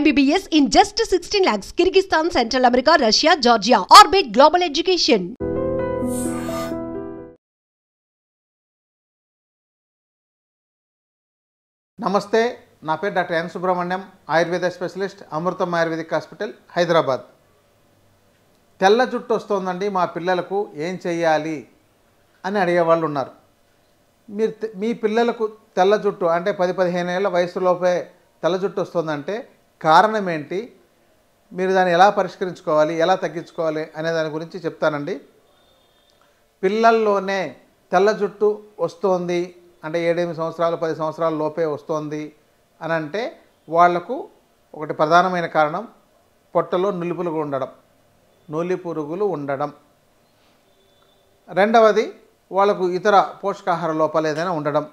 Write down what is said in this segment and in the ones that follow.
MBBS in just 16 lakhs. Kyrgyzstan, Central America, Russia, Georgia. Orbit Global Education. నమస్తే, నా పేరు doctor N Subrahmanyam, Ayurveda specialist, Amrutham Ayurvedic hospital, Hyderabad. తెల్ల జుట్టు వస్తుందండి మా పిల్లలకు, ఏం చెయ్యాలి అని అడిగేవాళ్ళు ఉన్నారు. మీ పిల్లలకు తెల్ల జుట్టు అంటే 10-15 ఏళ్ళ వయసులోపే తెల్ల జుట్టు వస్తుందంటే కారణం ఏంటి, మీరు దాన్ని ఎలా పరిష్కరించుకోవాలి, ఎలా తగ్గించుకోవాలి అనే దాని గురించి చెప్తానండి. పిల్లల్లోనే తెల్ల జుట్టు వస్తుంది అంటే 7-8 సంవత్సరాలు 10 సంవత్సరాల లోపే వస్తుంది అని అంటే వాళ్లకు ఒకటి ప్రధానమైన కారణం పొట్టలో నూలి పురుగులు ఉండడం. రెండవది వాళ్ళకు ఇతర పోషకాహార లోపాలు ఏదైనా ఉండడం,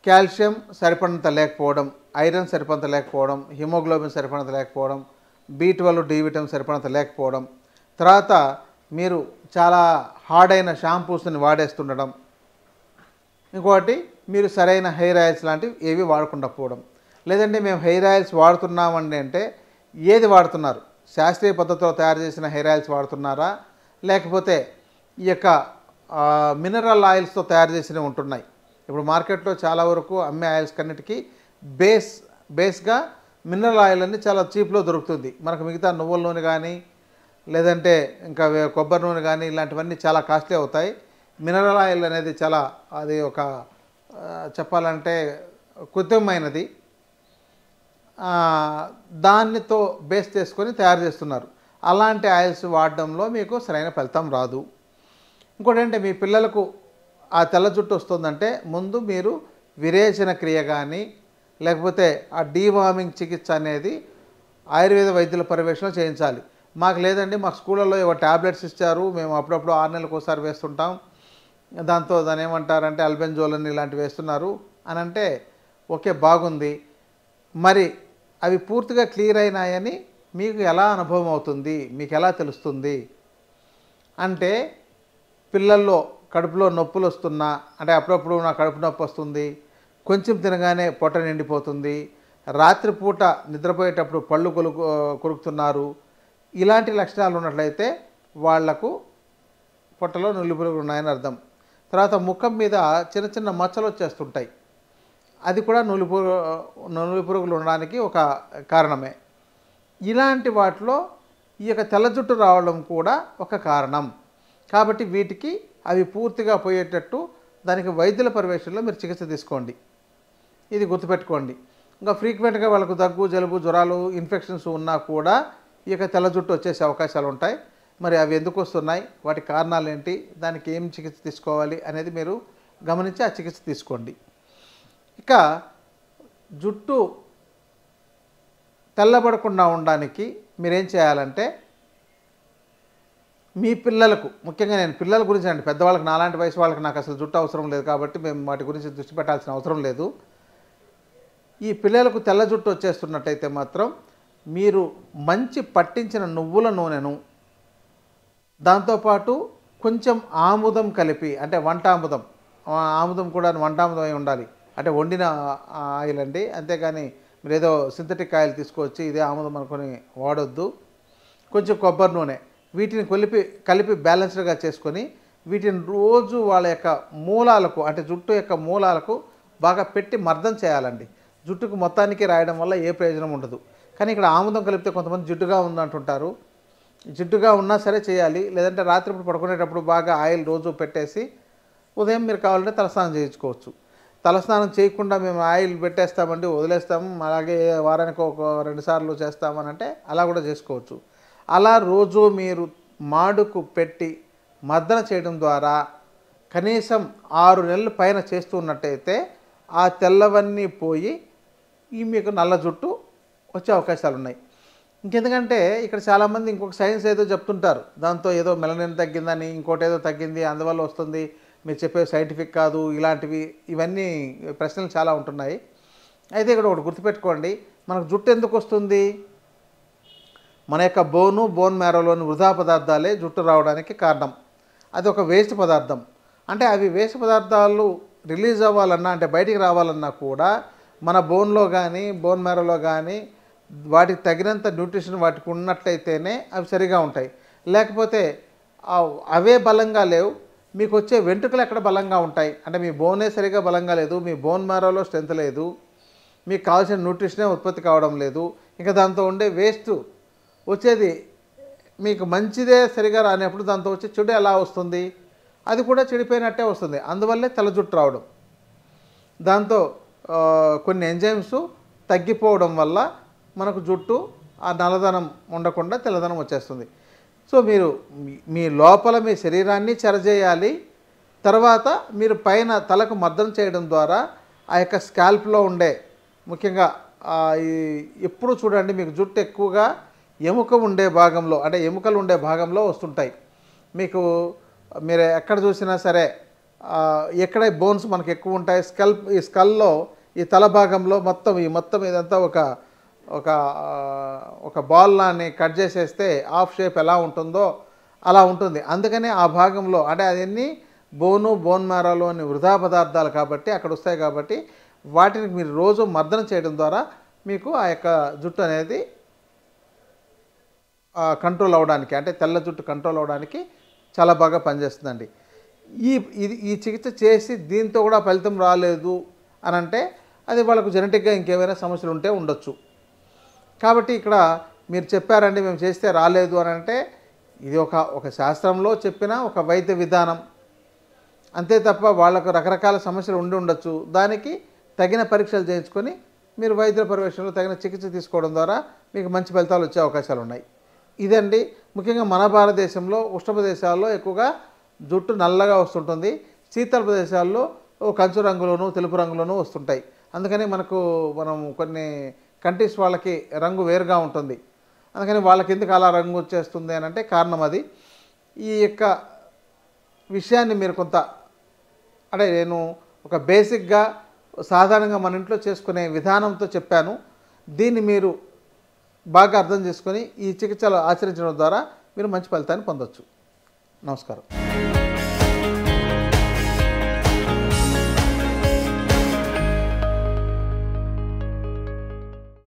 కాల్షియం సరిపడినంత లేకపోవడం, ఐరన్ సరిపడినంత లేకపోవడం, హిమోగ్లోబిన్ సరిపడినంత లేకపోవడం, B12 D విటమిన్ సరిపడినంత లేకపోవడం, తర్వాత మీరు చాలా హార్డ్ అయిన షాంపూస్ని వాడేస్తుండడం, ఇంకోటి మీరు సరైన హెయిర్ ఆయిల్స్ లాంటివి ఏవి వాడకుండా పోవడం. లేదంటే మేము హెయిర్ ఆయిల్స్ వాడుతున్నామండి అంటే ఏది వాడుతున్నారు, శాస్త్రీయ పద్ధతిలో తయారు చేసిన హెయిర్ ఆయిల్స్ వాడుతున్నారా, లేకపోతే ఈ యొక్క మినరల్ ఆయిల్స్తో తయారు చేసినవి ఉంటున్నాయి. ఇప్పుడు మార్కెట్లో చాలా వరకు అమ్మే ఆయిల్స్ కన్నిటికీ బేస్గా మినరల్ ఆయిల్ అన్ని చాలా చీప్లో దొరుకుతుంది. మనకు మిగతా నువ్వుల నూనె కానీ లేదంటే ఇంకా కొబ్బరి నూనె కానీ ఇలాంటివన్నీ చాలా కాస్ట్లీ అవుతాయి. మినరల్ ఆయిల్ అనేది చాలా అది ఒక చెప్పాలంటే కృత్రిమమైనది, దానితో బేస్ చేసుకొని తయారు చేస్తున్నారు. అలాంటి ఆయిల్స్ వాడడంలో మీకు సరైన ఫలితం రాదు. ఇంకోటి అంటే మీ పిల్లలకు ఆ తెల్ల జుట్టు వస్తుందంటే ముందు మీరు విరేచన క్రియ కానీ లేకపోతే ఆ డీవార్మింగ్ చికిత్స అనేది ఆయుర్వేద వైద్యుల పర్యవేక్షణ చేయించాలి. మాకు లేదండి, మా స్కూళ్ళల్లో ఏవో ట్యాబ్లెట్స్ ఇచ్చారు, మేము అప్పుడప్పుడు 6 నెలలకు ఒకసారి వేస్తుంటాం, దాన్ని ఏమంటారంటే అల్బెంజోల్ ఇలాంటివి వేస్తున్నారు అని అంటే ఓకే, బాగుంది. మరి అవి పూర్తిగా క్లియర్ అయినాయని మీకు ఎలా అనుభవం అవుతుంది, మీకు ఎలా తెలుస్తుంది అంటే పిల్లల్లో కడుపులో నొప్పులు వస్తున్నా అంటే అప్పుడప్పుడు నా కడుపు నొప్పి వస్తుంది, కొంచెం తినగానే పొట్ట నిండిపోతుంది, రాత్రిపూట నిద్రపోయేటప్పుడు పళ్ళు కొరుకుతున్నారు, ఇలాంటి లక్షణాలు ఉన్నట్లయితే వాళ్లకు పొట్టలో నులి పురుగులు ఉన్నాయని అర్థం. తర్వాత ముఖం మీద చిన్న చిన్న మచ్చలు వచ్చేస్తుంటాయి, అది కూడా నులి పురుగులు ఉండడానికి ఒక కారణమే. ఇలాంటి వాటిలో ఈ యొక్క తెల్ల జుట్టు రావడం కూడా ఒక కారణం. కాబట్టి వీటికి అవి పూర్తిగా పోయేటట్టు దానికి వైద్యుల పర్యవేక్షణలో మీరు చికిత్స తీసుకోండి, ఇది గుర్తుపెట్టుకోండి. ఇంకా ఫ్రీక్వెంట్గా వాళ్ళకు దగ్గు, జలుబు, జ్వరాలు, ఇన్ఫెక్షన్స్ ఉన్నా కూడా ఈ యొక్క తెల్ల జుట్టు వచ్చేసే అవకాశాలు ఉంటాయి. మరి అవి ఎందుకు వస్తున్నాయి, వాటి కారణాలు ఏంటి, దానికి ఏం చికిత్స తీసుకోవాలి అనేది మీరు గమనించి ఆ చికిత్స తీసుకోండి. ఇక జుట్టు తెల్లబడకుండా ఉండడానికి మీరేం చేయాలంటే మీ పిల్లలకు, ముఖ్యంగా నేను పిల్లల గురించి అండి, పెద్దవాళ్ళకి నాలాంటి వయసు వాళ్ళకి నాకు అసలు జుట్టు అవసరం లేదు కాబట్టి మేము వాటి గురించి దృష్టి పెట్టాల్సిన అవసరం లేదు. ఈ పిల్లలకు తెల్ల జుట్టు వచ్చేస్తున్నట్టయితే మాత్రం మీరు మంచి పట్టించిన నువ్వుల నూనెను దాంతోపాటు కొంచెం ఆముదం కలిపి, అంటే ఆముదం కూడా వంటాముదం అయి ఉండాలి, అంటే వండిన ఆయిల్ అండి, అంతేగాని మీరు ఏదో సింథటిక్ ఆయిల్ తీసుకొచ్చి ఇదే ఆముదం అనుకొని వాడొద్దు. కొంచెం కొబ్బరి నూనె, వీటిని కలిపి బ్యాలెన్స్డ్గా చేసుకొని వీటిని రోజు వాళ్ళ యొక్క మూలాలకు, అంటే జుట్టు యొక్క మూలాలకు బాగా పెట్టి మర్దం చేయాలండి. జుట్టుకు మొత్తానికి రాయడం వల్ల ఏ ప్రయోజనం ఉండదు. కానీ ఇక్కడ ఆముదం కలిపితే కొంతమంది జిడ్డుగా ఉందంటుంటారు, జిడ్డుగా ఉన్నా సరే చేయాలి. లేదంటే రాత్రిపూట పడుకునేటప్పుడు బాగా ఆయిల్ రోజు పెట్టేసి ఉదయం మీరు కావాలంటే తలస్నానం చేయించుకోవచ్చు. తలస్నానం చేయకుండా మేము ఆయిల్ పెట్టేస్తామండి వదిలేస్తాము, అలాగే వారానికి 1-2 సార్లు చేస్తామనంటే అలా కూడా చేసుకోవచ్చు. అలా రోజు మీరు మాడుకు పెట్టి మర్దన చేయడం ద్వారా కనీసం 6 నెలల పైన చేస్తూ ఉన్నట్టయితే ఆ తెల్లవన్నీ పోయి ఈ మీకు నల్ల జుట్టు వచ్చే అవకాశాలు ఉన్నాయి. ఇంకెందుకంటే ఇక్కడ చాలామంది ఇంకొక సైన్స్ ఏదో చెప్తుంటారు, దాంతో ఏదో మెలనిన్ తగ్గిందని, ఇంకోటి ఏదో తగ్గింది అందువల్ల వస్తుంది, మీరు చెప్పే సైంటిఫిక్ కాదు, ఇవన్నీ ప్రశ్నలు చాలా ఉంటున్నాయి. అయితే ఇక్కడ ఒకటి గుర్తుపెట్టుకోండి, మనకు జుట్టు ఎందుకు వస్తుంది, మన యొక్క బోన్ మ్యారోలోని వృధా పదార్థాలే జుట్టు రావడానికి కారణం. అది ఒక వేస్ట్ పదార్థం. అంటే అవి వేస్ట్ పదార్థాలు రిలీజ్ అవ్వాలన్నా, అంటే బయటికి రావాలన్నా కూడా మన బోన్లో కానీ బోన్ మ్యారోలో కానీ వాటికి తగినంత న్యూట్రిషన్ వాటికి ఉన్నట్లయితేనే అవి సరిగా ఉంటాయి. లేకపోతే అవే బలంగా లేవు, మీకు వచ్చే వెంట్రుకలు ఎక్కడ బలంగా ఉంటాయి అంటే మీ బోనే సరిగా బలంగా లేదు, మీ బోన్ మ్యారోలో స్ట్రెంత్ లేదు, మీకు కావాల్సిన న్యూట్రిషనే ఉత్పత్తి కావడం లేదు, ఇంకా దాంతో ఉండే వేస్ట్ వచ్చేది మీకు మంచిదే సరిగా రానప్పుడు దాంతో వచ్చే చెడు ఎలా వస్తుంది, అది కూడా చెడిపోయినట్టే వస్తుంది. అందువల్లే తెల్ల జుట్టు రావడం. దాంతో కొన్ని ఎంజైమ్స్ తగ్గిపోవడం వల్ల మనకు జుట్టు ఆ నల్లదనం ఉండకుండా తెల్లదనం వచ్చేస్తుంది. సో మీరు మీ లోపల మీ శరీరాన్ని చెరజేయాలి. తర్వాత మీరు పైన తలకు మర్దన చేయడం ద్వారా ఆ యొక్క స్కాల్ప్లో ఉండే ముఖ్యంగా ఎప్పుడు చూడండి మీకు జుట్టు ఎక్కువగా ఎముక ఉండే భాగంలో అంటే ఎముకలు ఉండే భాగంలో వస్తుంటాయి. మీరు ఎక్కడ చూసినా సరే ఎక్కడ బోన్స్ మనకు ఎక్కువ ఉంటాయి ఈ స్కల్లో ఈ తల భాగంలో మొత్తం ఇదంతా ఒక బాల్ లాని కట్ చేసేస్తే హాఫ్ షేప్ ఎలా ఉంటుందో అలా ఉంటుంది. అందుకనే ఆ భాగంలో అంటే అదన్నీ బోన్ మ్యారోలోని వృధా పదార్థాలు కాబట్టి అక్కడ వస్తాయి. కాబట్టి వాటిని మీరు రోజు మర్దన చేయడం ద్వారా మీకు ఆ యొక్క జుట్టు అనేది కంట్రోల్ అవ్వడానికి అంటే తెల్ల జుట్టు కంట్రోల్ అవ్వడానికి చాలా బాగా పనిచేస్తుందండి. ఈ చికిత్స చేసి దీంతో కూడా ఫలితం రాలేదు అని అంటే అది వాళ్ళకు జెనెటిక్గా ఇంకేమైనా సమస్యలు ఉంటే ఉండొచ్చు. కాబట్టి ఇక్కడ మీరు చెప్పారండి మేము చేస్తే రాలేదు అని అంటే ఇది ఒక శాస్త్రంలో చెప్పిన ఒక వైద్య విధానం అంతే తప్ప వాళ్ళకు రకరకాల సమస్యలు ఉండొచ్చు. దానికి తగిన పరీక్షలు చేయించుకొని మీరు వైద్యుల పర్యవేక్షణలో తగిన చికిత్స తీసుకోవడం ద్వారా మీకు మంచి ఫలితాలు వచ్చే అవకాశాలు ఉన్నాయి. ఇదండి ముఖ్యంగా మన భారతదేశంలో ఉష్ణ ప్రదేశాల్లో ఎక్కువగా జుట్టు నల్లగా వస్తుంటుంది, శీతల ప్రదేశాల్లో కంచు రంగులోను తెలుపు రంగులోనూ వస్తుంటాయి. అందుకని మనం కొన్ని కంట్రీస్ వాళ్ళకి రంగు వేరుగా ఉంటుంది. అందుకని వాళ్ళకి ఎందుకు అలా రంగు వచ్చేస్తుంది అని అంటే కారణం అది. ఈ యొక్క విషయాన్ని మీరు కొంత అంటే నేను ఒక బేసిక్గా సాధారణంగా మన ఇంట్లో చేసుకునే విధానంతో చెప్పాను. దీన్ని మీరు బాగా అర్థం చేసుకొని ఈ చికిత్సలు ఆచరించడం ద్వారా మీరు మంచి ఫలితాన్ని పొందొచ్చు. నమస్కారం.